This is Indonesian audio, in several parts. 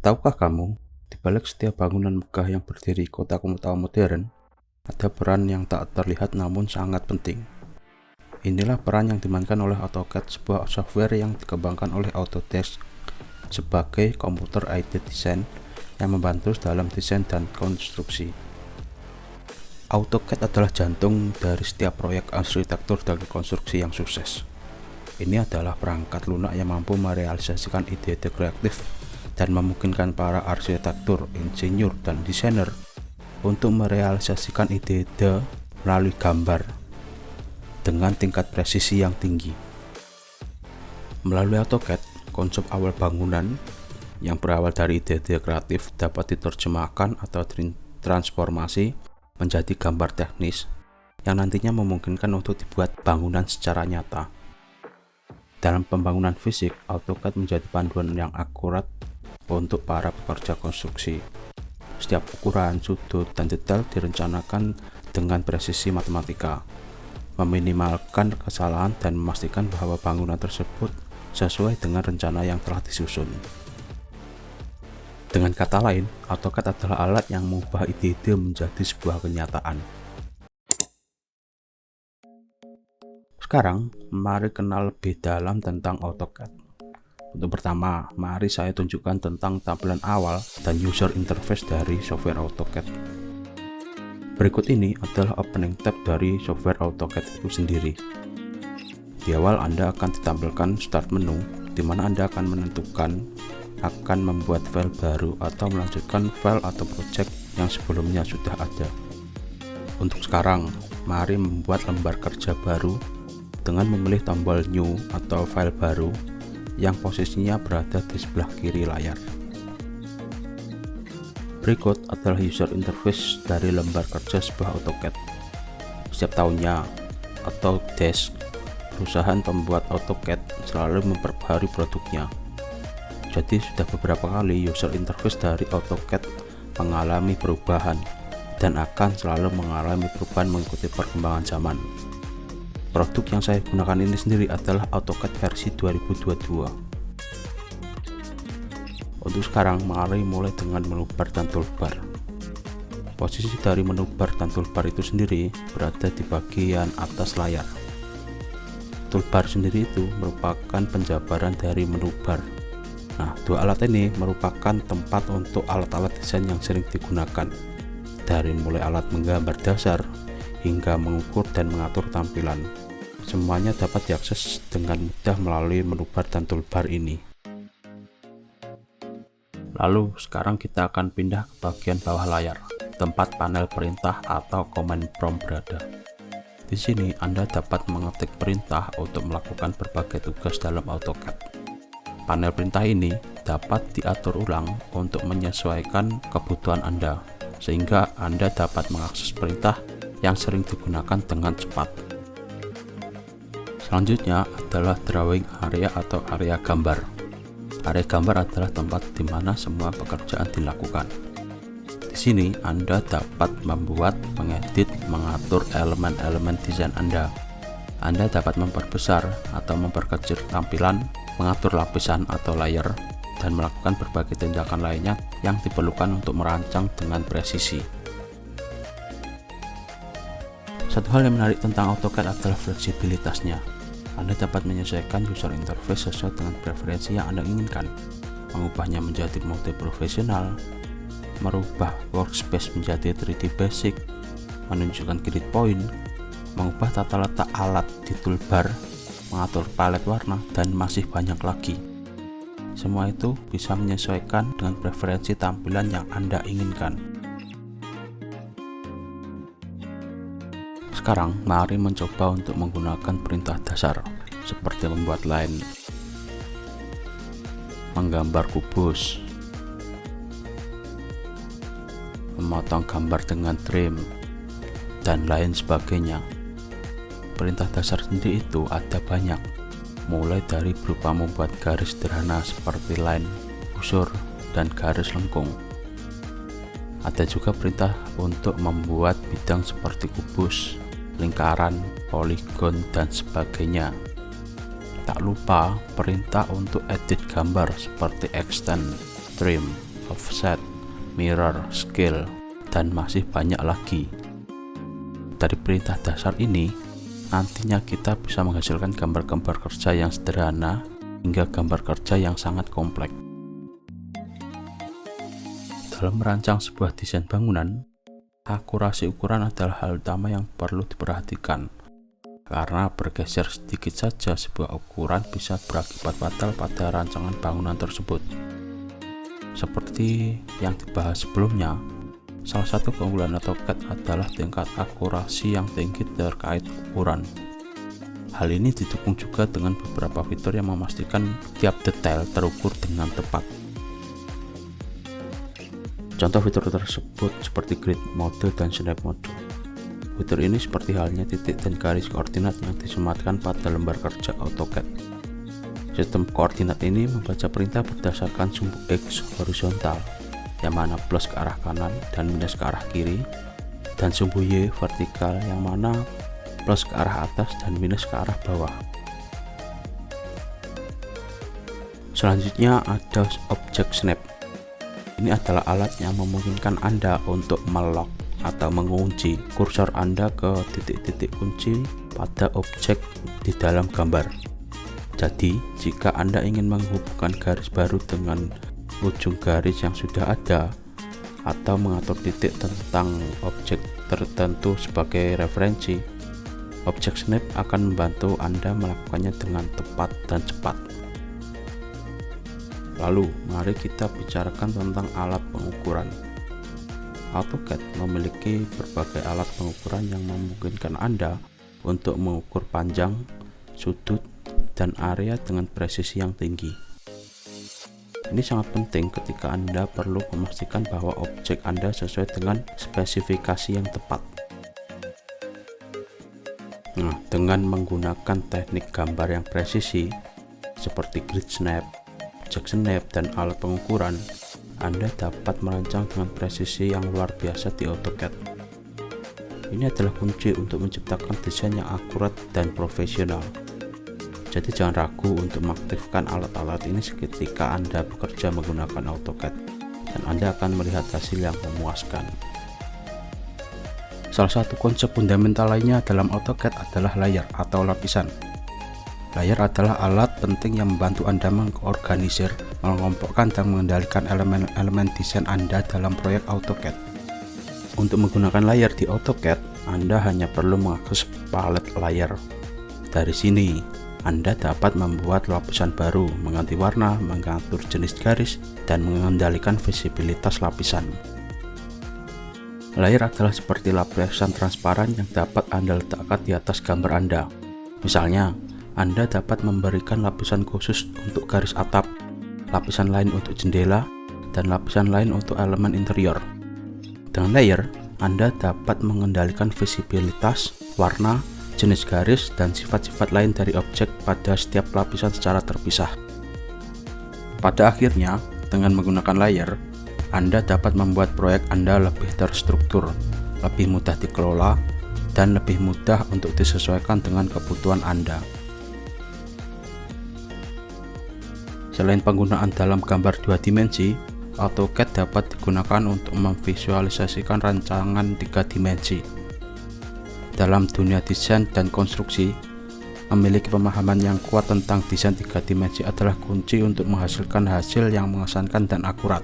Tahukah kamu, di balik setiap bangunan megah yang berdiri di kota-kota modern, ada peran yang tak terlihat namun sangat penting. Inilah peran yang dimainkan oleh AutoCAD, sebuah software yang dikembangkan oleh Autodesk sebagai komputer aided design yang membantu dalam desain dan konstruksi. AutoCAD adalah jantung dari setiap proyek arsitektur dan konstruksi yang sukses. Ini adalah perangkat lunak yang mampu merealisasikan ide-ide kreatif dan memungkinkan para arsitektur, insinyur, dan desainer untuk merealisasikan ide-ide melalui gambar dengan tingkat presisi yang tinggi. Melalui AutoCAD, konsep awal bangunan yang berawal dari ide-ide kreatif dapat diterjemahkan atau transformasi menjadi gambar teknis yang nantinya memungkinkan untuk dibuat bangunan secara nyata. Dalam pembangunan fisik, AutoCAD menjadi panduan yang akurat untuk para pekerja konstruksi. Setiap ukuran, sudut, dan detail direncanakan dengan presisi matematika, meminimalkan kesalahan dan memastikan bahwa bangunan tersebut sesuai dengan rencana yang telah disusun. Dengan kata lain, AutoCAD adalah alat yang mengubah ide-ide menjadi sebuah kenyataan. Sekarang, mari kenal lebih dalam tentang AutoCAD. Untuk pertama, mari saya tunjukkan tentang tampilan awal dan user interface dari software AutoCAD. Berikut ini adalah opening tab dari software AutoCAD itu sendiri. Di awal Anda akan ditampilkan start menu, di mana Anda akan menentukan akan membuat file baru atau melanjutkan file atau project yang sebelumnya sudah ada. Untuk sekarang, mari membuat lembar kerja baru dengan memilih tombol new atau file baru yang posisinya berada di sebelah kiri layar. Berikut adalah user interface dari lembar kerja sebuah AutoCAD. Setiap tahunnya, Autodesk, perusahaan pembuat AutoCAD, selalu memperbaharui produknya. Jadi sudah beberapa kali user interface dari AutoCAD mengalami perubahan dan akan selalu mengalami perubahan mengikuti perkembangan zaman. Produk yang saya gunakan ini sendiri adalah AutoCAD versi 2022. Untuk sekarang, mari mulai dengan menu bar dan toolbar. Posisi dari menu bar dan toolbar itu sendiri berada di bagian atas layar. Toolbar sendiri itu merupakan penjabaran dari menu bar. Nah, dua alat ini merupakan tempat untuk alat-alat desain yang sering digunakan, dari mulai alat menggambar dasar hingga mengukur dan mengatur tampilan. Semuanya dapat diakses dengan mudah melalui menu bar dan toolbar ini. Lalu sekarang kita akan pindah ke bagian bawah layar, tempat panel perintah atau command prompt berada. Di sini Anda dapat mengetik perintah untuk melakukan berbagai tugas dalam AutoCAD. Panel perintah ini dapat diatur ulang untuk menyesuaikan kebutuhan Anda, sehingga Anda dapat mengakses perintah yang sering digunakan dengan cepat. Selanjutnya adalah drawing area atau area gambar. Area gambar adalah tempat di mana semua pekerjaan dilakukan. Di sini Anda dapat membuat, mengedit, mengatur elemen-elemen desain Anda. Anda dapat memperbesar atau memperkecil tampilan, mengatur lapisan atau layer, dan melakukan berbagai tindakan lainnya yang diperlukan untuk merancang dengan presisi. Satu hal yang menarik tentang AutoCAD adalah fleksibilitasnya. Anda dapat menyesuaikan user interface sesuai dengan preferensi yang Anda inginkan, mengubahnya menjadi mode profesional, merubah workspace menjadi 3D basic, menunjukkan grid point, mengubah tata letak alat di toolbar, mengatur palet warna, dan masih banyak lagi. Semua itu bisa menyesuaikan dengan preferensi tampilan yang Anda inginkan. Sekarang, mari mencoba untuk menggunakan perintah dasar, seperti membuat line, menggambar kubus, memotong gambar dengan trim, dan lain sebagainya. Perintah dasar sendiri itu ada banyak, mulai dari berupa membuat garis sederhana seperti line, busur, dan garis lengkung. Ada juga perintah untuk membuat bidang seperti kubus, lingkaran, poligon, dan sebagainya. Tak lupa perintah untuk edit gambar seperti extend, trim, offset, mirror, scale, dan masih banyak lagi. Dari perintah dasar ini, nantinya kita bisa menghasilkan gambar-gambar kerja yang sederhana hingga gambar kerja yang sangat kompleks. Dalam merancang sebuah desain bangunan, akurasi ukuran adalah hal utama yang perlu diperhatikan, karena bergeser sedikit saja sebuah ukuran bisa berakibat fatal pada rancangan bangunan tersebut. Seperti yang dibahas sebelumnya, salah satu keunggulan AutoCAD adalah tingkat akurasi yang tinggi terkait ukuran. Hal ini didukung juga dengan beberapa fitur yang memastikan tiap detail terukur dengan tepat. Contoh fitur tersebut seperti grid mode dan snap mode. Fitur ini seperti halnya titik dan garis koordinat yang disematkan pada lembar kerja AutoCAD. Sistem koordinat ini membaca perintah berdasarkan sumbu X horizontal, yang mana plus ke arah kanan dan minus ke arah kiri, dan sumbu Y vertikal, yang mana plus ke arah atas dan minus ke arah bawah. Selanjutnya ada objek snap. Ini adalah alat yang memungkinkan Anda untuk melock atau mengunci kursor Anda ke titik-titik kunci pada objek di dalam gambar. Jadi, jika Anda ingin menghubungkan garis baru dengan ujung garis yang sudah ada, atau mengatur titik tentang objek tertentu sebagai referensi, objek snap akan membantu Anda melakukannya dengan tepat dan cepat. Lalu, mari kita bicarakan tentang alat pengukuran. AutoCAD memiliki berbagai alat pengukuran yang memungkinkan Anda untuk mengukur panjang, sudut, dan area dengan presisi yang tinggi. Ini sangat penting ketika Anda perlu memastikan bahwa objek Anda sesuai dengan spesifikasi yang tepat. Nah, dengan menggunakan teknik gambar yang presisi, seperti grid snap, objek snap, dan alat pengukuran, Anda dapat merancang dengan presisi yang luar biasa di AutoCAD. Ini adalah kunci untuk menciptakan desain yang akurat dan profesional. Jadi jangan ragu untuk mengaktifkan alat-alat ini ketika Anda bekerja menggunakan AutoCAD, dan Anda akan melihat hasil yang memuaskan. Salah satu konsep fundamental lainnya dalam AutoCAD adalah layer atau lapisan. Layer adalah alat penting yang membantu Anda mengorganisir, mengelompokkan, dan mengendalikan elemen-elemen desain Anda dalam proyek AutoCAD. Untuk menggunakan layer di AutoCAD, Anda hanya perlu mengakses palet layer. Dari sini, Anda dapat membuat lapisan baru, mengganti warna, mengatur jenis garis, dan mengendalikan visibilitas lapisan. Layer adalah seperti lapisan transparan yang dapat Anda letakkan di atas gambar Anda. Misalnya, Anda dapat memberikan lapisan khusus untuk garis atap, lapisan lain untuk jendela, dan lapisan lain untuk elemen interior. Dengan layer, Anda dapat mengendalikan visibilitas, warna, jenis garis, dan sifat-sifat lain dari objek pada setiap lapisan secara terpisah. Pada akhirnya, dengan menggunakan layer, Anda dapat membuat proyek Anda lebih terstruktur, lebih mudah dikelola, dan lebih mudah untuk disesuaikan dengan kebutuhan Anda. Selain penggunaan dalam gambar 2 dimensi, AutoCAD dapat digunakan untuk memvisualisasikan rancangan 3 dimensi. Dalam dunia desain dan konstruksi, memiliki pemahaman yang kuat tentang desain 3 dimensi adalah kunci untuk menghasilkan hasil yang mengesankan dan akurat.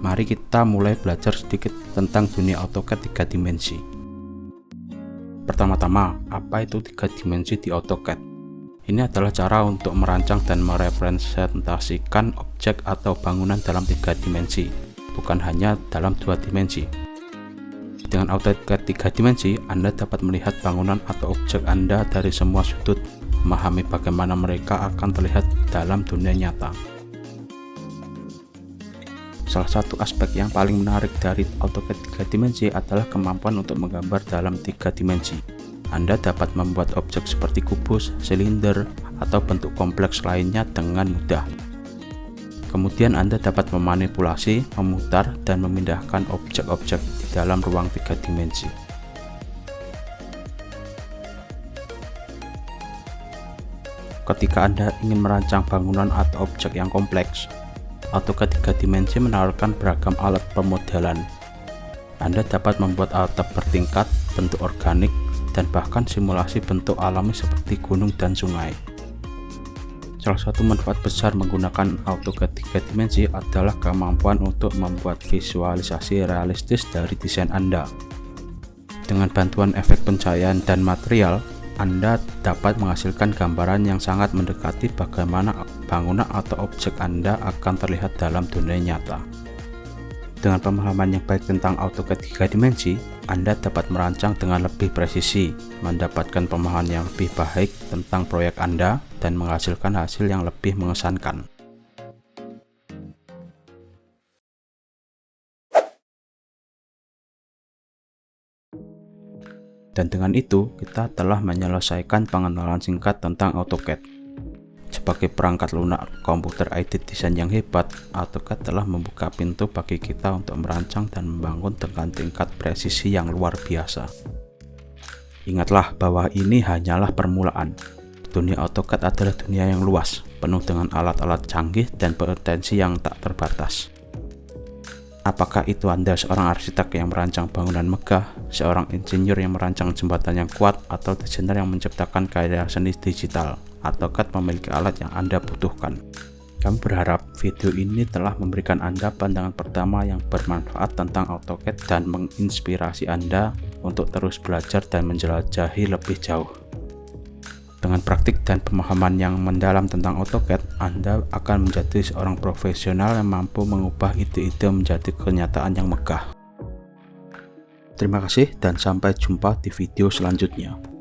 Mari kita mulai belajar sedikit tentang dunia AutoCAD 3 dimensi. Pertama-tama, apa itu 3 dimensi di AutoCAD? Ini adalah cara untuk merancang dan merepresentasikan objek atau bangunan dalam 3 dimensi, bukan hanya dalam 2 dimensi. Dengan AutoCAD 3 dimensi, Anda dapat melihat bangunan atau objek Anda dari semua sudut, memahami bagaimana mereka akan terlihat dalam dunia nyata. Salah satu aspek yang paling menarik dari AutoCAD 3 dimensi adalah kemampuan untuk menggambar dalam 3 dimensi. Anda dapat membuat objek seperti kubus, silinder, atau bentuk kompleks lainnya dengan mudah. Kemudian Anda dapat memanipulasi, memutar, dan memindahkan objek-objek di dalam ruang 3 dimensi. Ketika Anda ingin merancang bangunan atau objek yang kompleks, AutoCAD 3 dimensi menawarkan beragam alat pemodelan. Anda dapat membuat atap bertingkat, bentuk organik, dan bahkan simulasi bentuk alami seperti gunung dan sungai. Salah satu manfaat besar menggunakan AutoCAD 3 dimensi adalah kemampuan untuk membuat visualisasi realistis dari desain Anda. Dengan bantuan efek pencahayaan dan material, Anda dapat menghasilkan gambaran yang sangat mendekati bagaimana bangunan atau objek Anda akan terlihat dalam dunia nyata. Dengan pemahaman yang baik tentang AutoCAD 3 dimensi, Anda dapat merancang dengan lebih presisi, mendapatkan pemahaman yang lebih baik tentang proyek Anda, dan menghasilkan hasil yang lebih mengesankan. Dan dengan itu, kita telah menyelesaikan pengenalan singkat tentang AutoCAD. Sebagai perangkat lunak komputer aided design yang hebat, AutoCAD telah membuka pintu bagi kita untuk merancang dan membangun dengan tingkat presisi yang luar biasa. Ingatlah bahwa ini hanyalah permulaan. Dunia AutoCAD adalah dunia yang luas, penuh dengan alat-alat canggih dan potensi yang tak terbatas. Apakah itu Anda seorang arsitek yang merancang bangunan megah, seorang insinyur yang merancang jembatan yang kuat, atau desainer yang menciptakan karya seni digital? AutoCAD memiliki alat yang Anda butuhkan. Kami berharap video ini telah memberikan Anda pandangan pertama yang bermanfaat tentang AutoCAD dan menginspirasi Anda untuk terus belajar dan menjelajahi lebih jauh. Dengan praktik dan pemahaman yang mendalam tentang AutoCAD, Anda akan menjadi seorang profesional yang mampu mengubah ide-ide menjadi kenyataan yang megah. Terima kasih dan sampai jumpa di video selanjutnya.